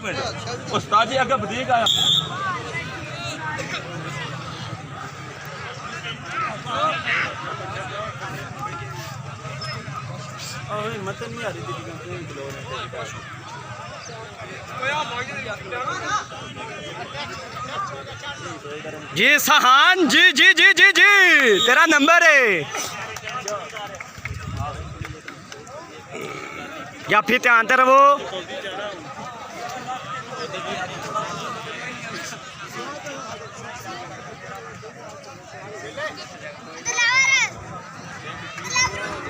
Minute उस्ताद जी अगर बदीक आया हिम्मत नहीं आ रही जी सहान जी जी जी जी जी तेरा नंबर है या फिर ध्यान ते रहो।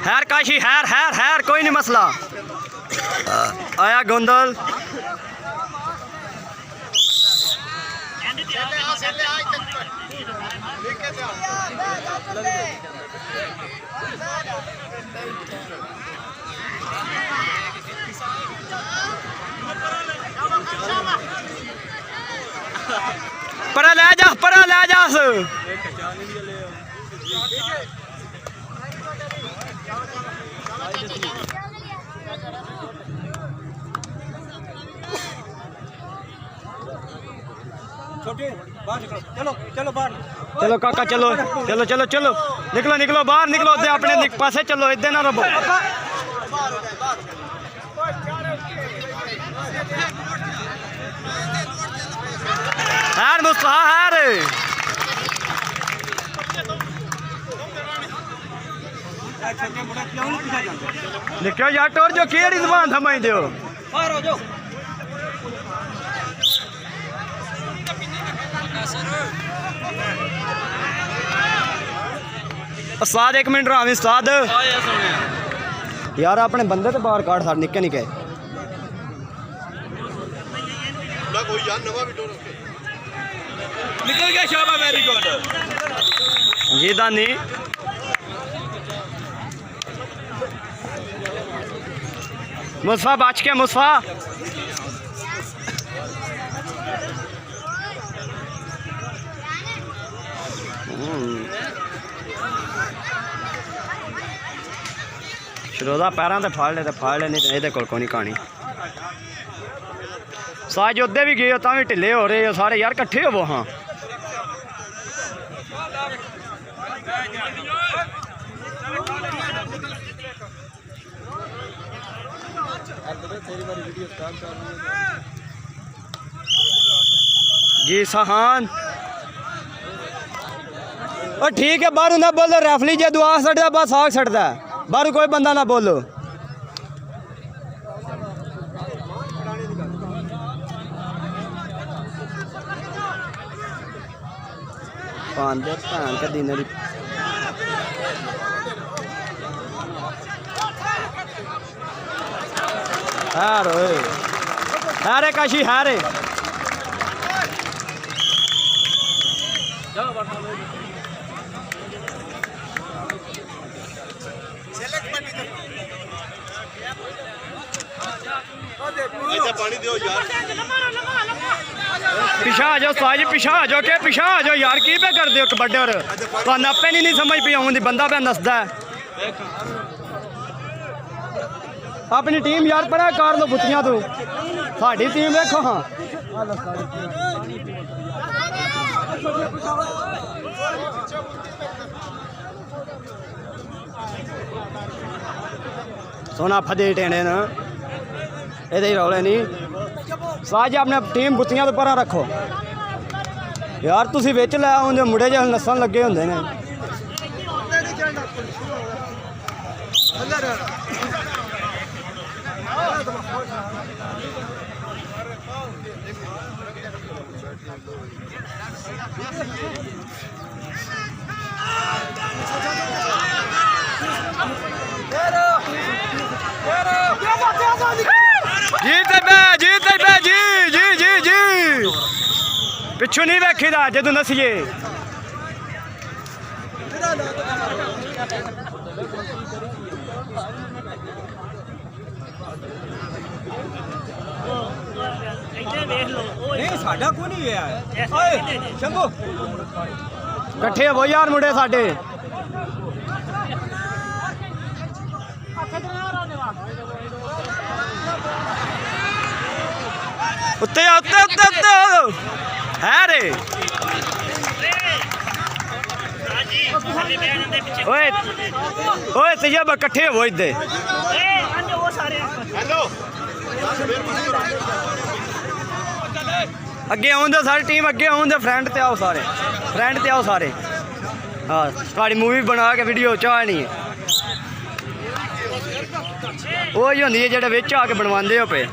हैर काशी हैर हैर हैर कोई नहीं मसला आया गोंदल परा ले जा चलो चलो बाहर चलो काका चलो चलो चलो चलो निकलो निकलो बाहर निकलो अपने पासे चलो इधर ना रहो। हार मुस्तफा हार निकलो यार टोर जो केड़ी जबान थमाई दियो उस्ताद एक मिनट रावी उस्ताद यार अपने बंदे तो बाहर काट सारे निक्के निक्के निकल गया शाबा वेरी गुड जी दानी मुस्तफा बच के मुस्तफा शरोदा पैरों से फाड़ ले नहीं तो ये कोल नहीं कहानी साज उदे भी गए तो भी ढिले हो रहे हो सारे यार कट्ठे हो हाँ जी सहान और ठीक है बाहर ना बोलो रेफली जो दुआ सटता बस आग सटता बाहर कोई बंदा ना बोलो हारे काशी हारे पानी दो यार पिछा आ जाओ साज पिछा आ जाओ के पिछा आ जाओ यार की पे कर दो कबड्डे और तुहानू आपे नहीं समझ पी आउंदी बंदा पे नसदा अपनी टीम यार परा कर लो बुतियां तू साडी टीम देखो हाँ सोना फदे टेने ना ये रौले नहीं साज अपने टीम बुतियां तो परा रखो यार तुसी विच लै आउंदे मुंडे जे नसन लगे हुंदे ने जीते बे जी जी जी जी पिछू नहीं वेखीदा जदों नसीए साडा को नहीं है ओए शंभू कट्ठे हो यार मुंडे साडे ਉੱਤੇ ਆ, ਉੱਤੇ ਉੱਤੇ ਉੱਤੇ ਹੈ ਰੇ ਓਏ ਓਏ ਤਜਬ ਇਕੱਠੇ ਹੋ ਇੱਦੇ ਅੱਗੇ ਆਉਂਦੇ ਸਾਰੀ ਟੀਮ ਅੱਗੇ ਆਉਂਦੇ ਫਰੰਟ ਤੇ ਆਓ ਸਾਰੇ ਫਰੰਟ ਤੇ ਆਓ ਸਾਰੇ ਹਾਂ ਤੁਹਾਡੀ ਮੂਵੀ ਬਣਾ ਕੇ ਵੀਡੀਓ ਚਾਹਣੀ ਹੈ ਉਹ ਹੀ ਹੁੰਦੀ ਹੈ ਜਿਹੜੇ ਵਿੱਚ ਆ ਕੇ ਬਣਵਾਉਂਦੇ ਹੋ ਪਏ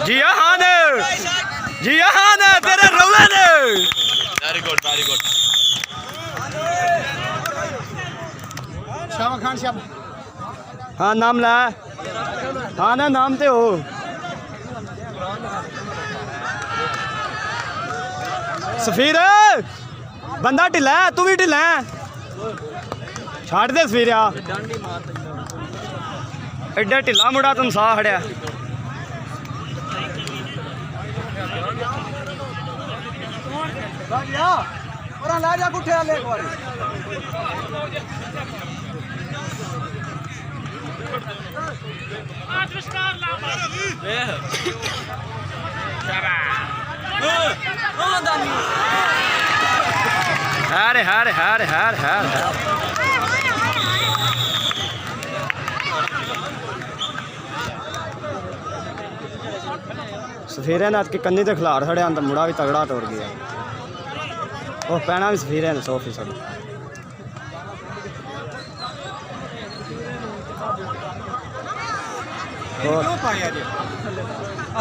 जी हाँ तेरे रौले ने वेरी गुड शामा खान साहब हाँ नाम ला हाँ ना नाम ते हो सफीर बंदा ढिला है तू भी ढिला है छाड़ दे सफीर एडा ढिला मुड़ा तुम साह खड़िया ला जा गुठे वाले एक बारी हारे हारे हारे हार हार सफीरे ने के कन्नी ते खिलाड़ खड़े अंदर मुड़ा भी तगड़ा टोर गया वो पैना भी सफीरे ने 100%। क्यों पाया जी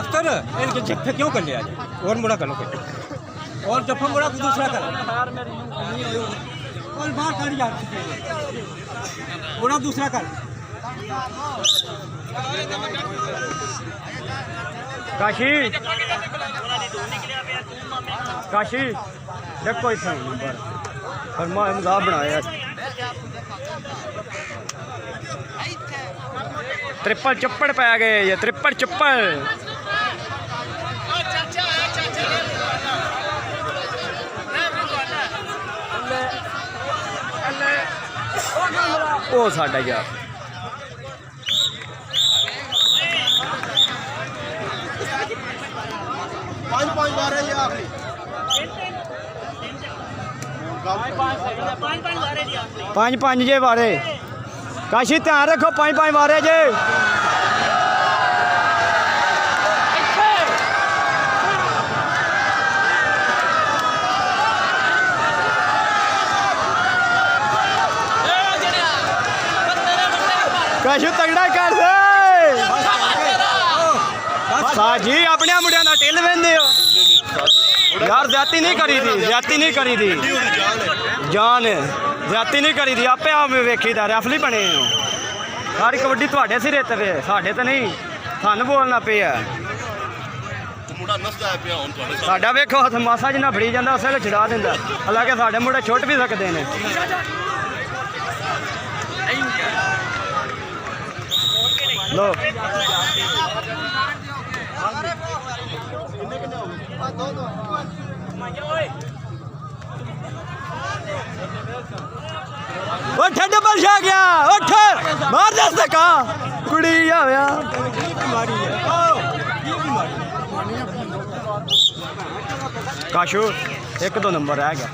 अख्तर इनके जफ्फे क्यों कर लिया जी और मुड़ा कर लो और जफ्फा मुड़ा को दूसरा कर और बाहर कर यार मुड़ा दूसरा कर काशी काशी देखो इतना नंबर फरमा मजाक बनाया ट्रिपल चप्पड़ पै गए ये ट्रिपल चप्पड़ ओ साडा यार पाँच पाँच जे बारे काशी ध्यान रखो 5-5 मारे जे काशू तगड़ा कर दे जी अपने मुंडिया का टिल वेंदे हो यार ज्यादा नहीं करी थी जान ज्यादा नहीं करी थी आपे आप वेखी था रेफली बने हो सारी कबड्डी थोड़े सिरे ते साढ़े तो नहीं सानू बोलना पिया साडा वेखो हथ मासा जिन्ना फड़ी जाता उस वेले छड़ा दिंदा हालांकि साडे मुंडे छुट भी सकते हैं लो उठ डबल छा गया उठ मार दस धक्का कुड़ी आया काशू 1-2 नंबर रह गया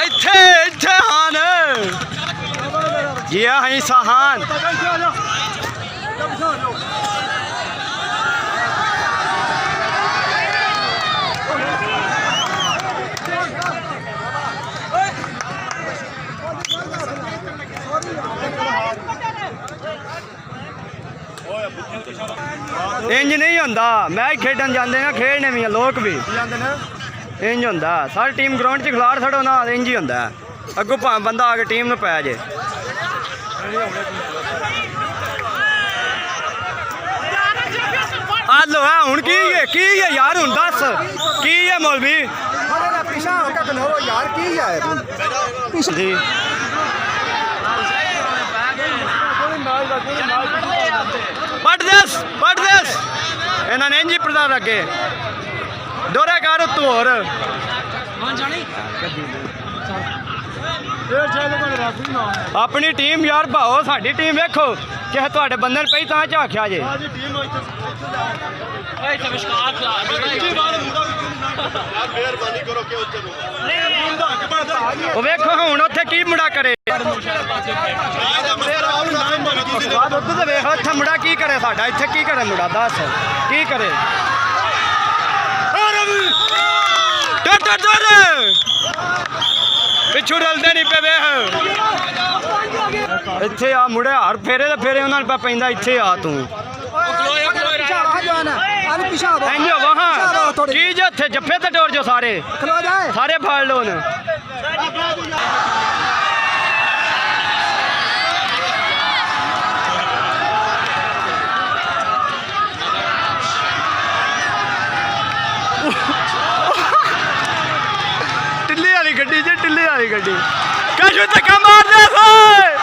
इत्थे इत्थे हान जी हाँ सहान इंज नहीं होंदा मैच खेडन जाते ना खेलने भी लोग भी इंज होंदा सारी टीम ग्राउंड च खिलाड़ छड़ो ना इंज ही होंदा अगों भावें बंदा आके टीम नूं पै जे आ लो है हुण की है यार हुण दस की है मौलवी ਪਿਛਾ ਹੋ ਕੇ ਖਲੋ ਯਾਰ ਕੀ ਹੈ ਜੀ ਵੱਢ ਦੇਸ ਇਹਨਾਂ ਨੇ ਇੰਜੀ ਪ੍ਰਧਾਨ ਅੱਗੇ ਦੋਰੇ ਕਰ ਤੂੰ ਹੋਰ ਆਪਣੀ ਟੀਮ ਯਾਰ ਭਾਓ ਸਾਡੀ ਟੀਮ ਵੇਖੋ ਕਿ ਤੁਹਾਡੇ ਬੰਦੇ ਨੂੰ ਪਈ ਤਾਂ ਝਾਕਿਆ ਜੇ ਉਹ ਵੇਖੋ ਹੁਣ ਉੱਥੇ ਕੀ ਮੁੰਡਾ ਕਰੇ ਉੱਧਰ ਤੇ ਵੇਖੋ ਇੱਥੇ ਮੁੰਡਾ ਕੀ ਕਰੇ ਸਾਡਾ ਇੱਥੇ ਕੀ ਕਰੇ ਮੁੰਡਾ ਦੱਸ ਕੀ ਕਰੇ ਪਿੱਛੂ ਰਲਦੇ ਨਹੀਂ ਪਏ ਵੇਖ ਇੱਥੇ ਆ ਮੁੰਡੇ ਹਰ ਫੇਰੇ ਤੇ ਫੇਰੇ ਉਹਨਾਂ ਨੂੰ ਪੈਂਦਾ ਇੱਥੇ ਆ ਤੂੰ ਇੰਜ ਵਾਹਾਂ ਕੀ ਜੇ ਇੱਥੇ ਜੱਫੇ ਤੇ ਟੋਰ ਜੋ ਸਾਰੇ ਖਲੋ ਜਾਏ ਸਾਰੇ ਫੜ ਲਓ ਨੇ ਟਿੱਲੀ ਵਾਲੀ ਗੱਡੀ ਜੇ ਟਿੱਲੀ ਵਾਲੀ ਗੱਡੀ ਕਾਸ਼ੂ ਧੱਕਾ ਮਾਰਦੇ ਸੋਏ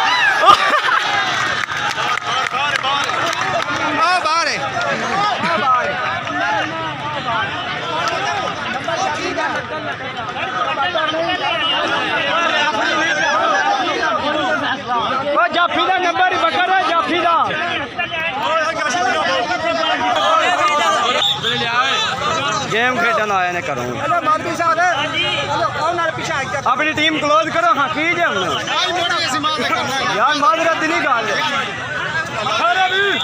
ਆ ਬਾਹਰ ਹੈ ਉਹ ਜਾਫੀ ਦਾ ਨੰਬਰ ਹੀ ਬੱਕਰ ਹੈ ਜਾਫੀ ਦਾ ਗੇਮ ਖੇਡਣ ਆਏ ਨੇ ਘਰੋਂ ਹਲੋ ਮਾਲਵੀ ਸਾਹਿਬ ਹਲੋ ਕੌਣ ਨਾਲ ਪਿਛਾ ਆ ਆਪਣੀ ਟੀਮ ਕਲੋਜ਼ ਕਰੋ ਹਾਂ ਕੀ ਜੇ ਹੁਣ ਆਈ ਮੋੜੀ ਅਸੀਂ ਮਾਰ ਕਰਨਾ ਯਾਰ ਮਾਦਰਤ ਨਹੀਂ ਗੱਲ ਅਰੇ ਵੀ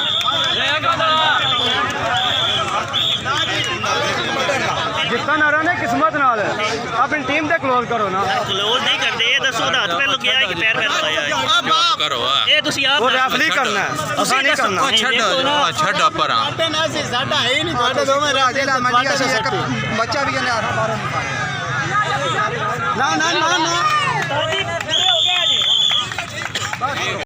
ਜਿੱਤਾਂ ਨਾ ਰਹੇ ਕਿਸਮਤ ਨਾਲ ਆਪਣੀ ਟੀਮ ਤੇ ਕਲੋਜ਼ ਕਰੋ ਨਾ ਕਲੋਜ਼ ਨਹੀਂ ਕਰਦੇ ਇਹ ਦੱਸੋ ਹੱਥ ਪੈ ਲੱਗਿਆ ਕਿ ਪੈਰ ਪੈ ਲਾਇਆ ਕਰੋ ਆ ਇਹ ਤੁਸੀਂ ਆਪ ਉਹ ਰੈਫਲੀ ਕਰਨਾ ਹੈ ਅਸਾਂ ਨਹੀਂ ਕਰਨਾ ਛੱਡ ਪਰਾਂ ਨਾ ਸੀ ਸਾਡਾ ਹੈ ਨਹੀਂ ਤੁਹਾਡੇ ਦੋਵੇਂ ਰਾਜੇ ਦਾ ਮੰਡੀ ਅਸੀਂ ਇੱਕ ਬੱਚਾ ਵੀ ਕਹਿੰਦੇ 18 12 ਨਾ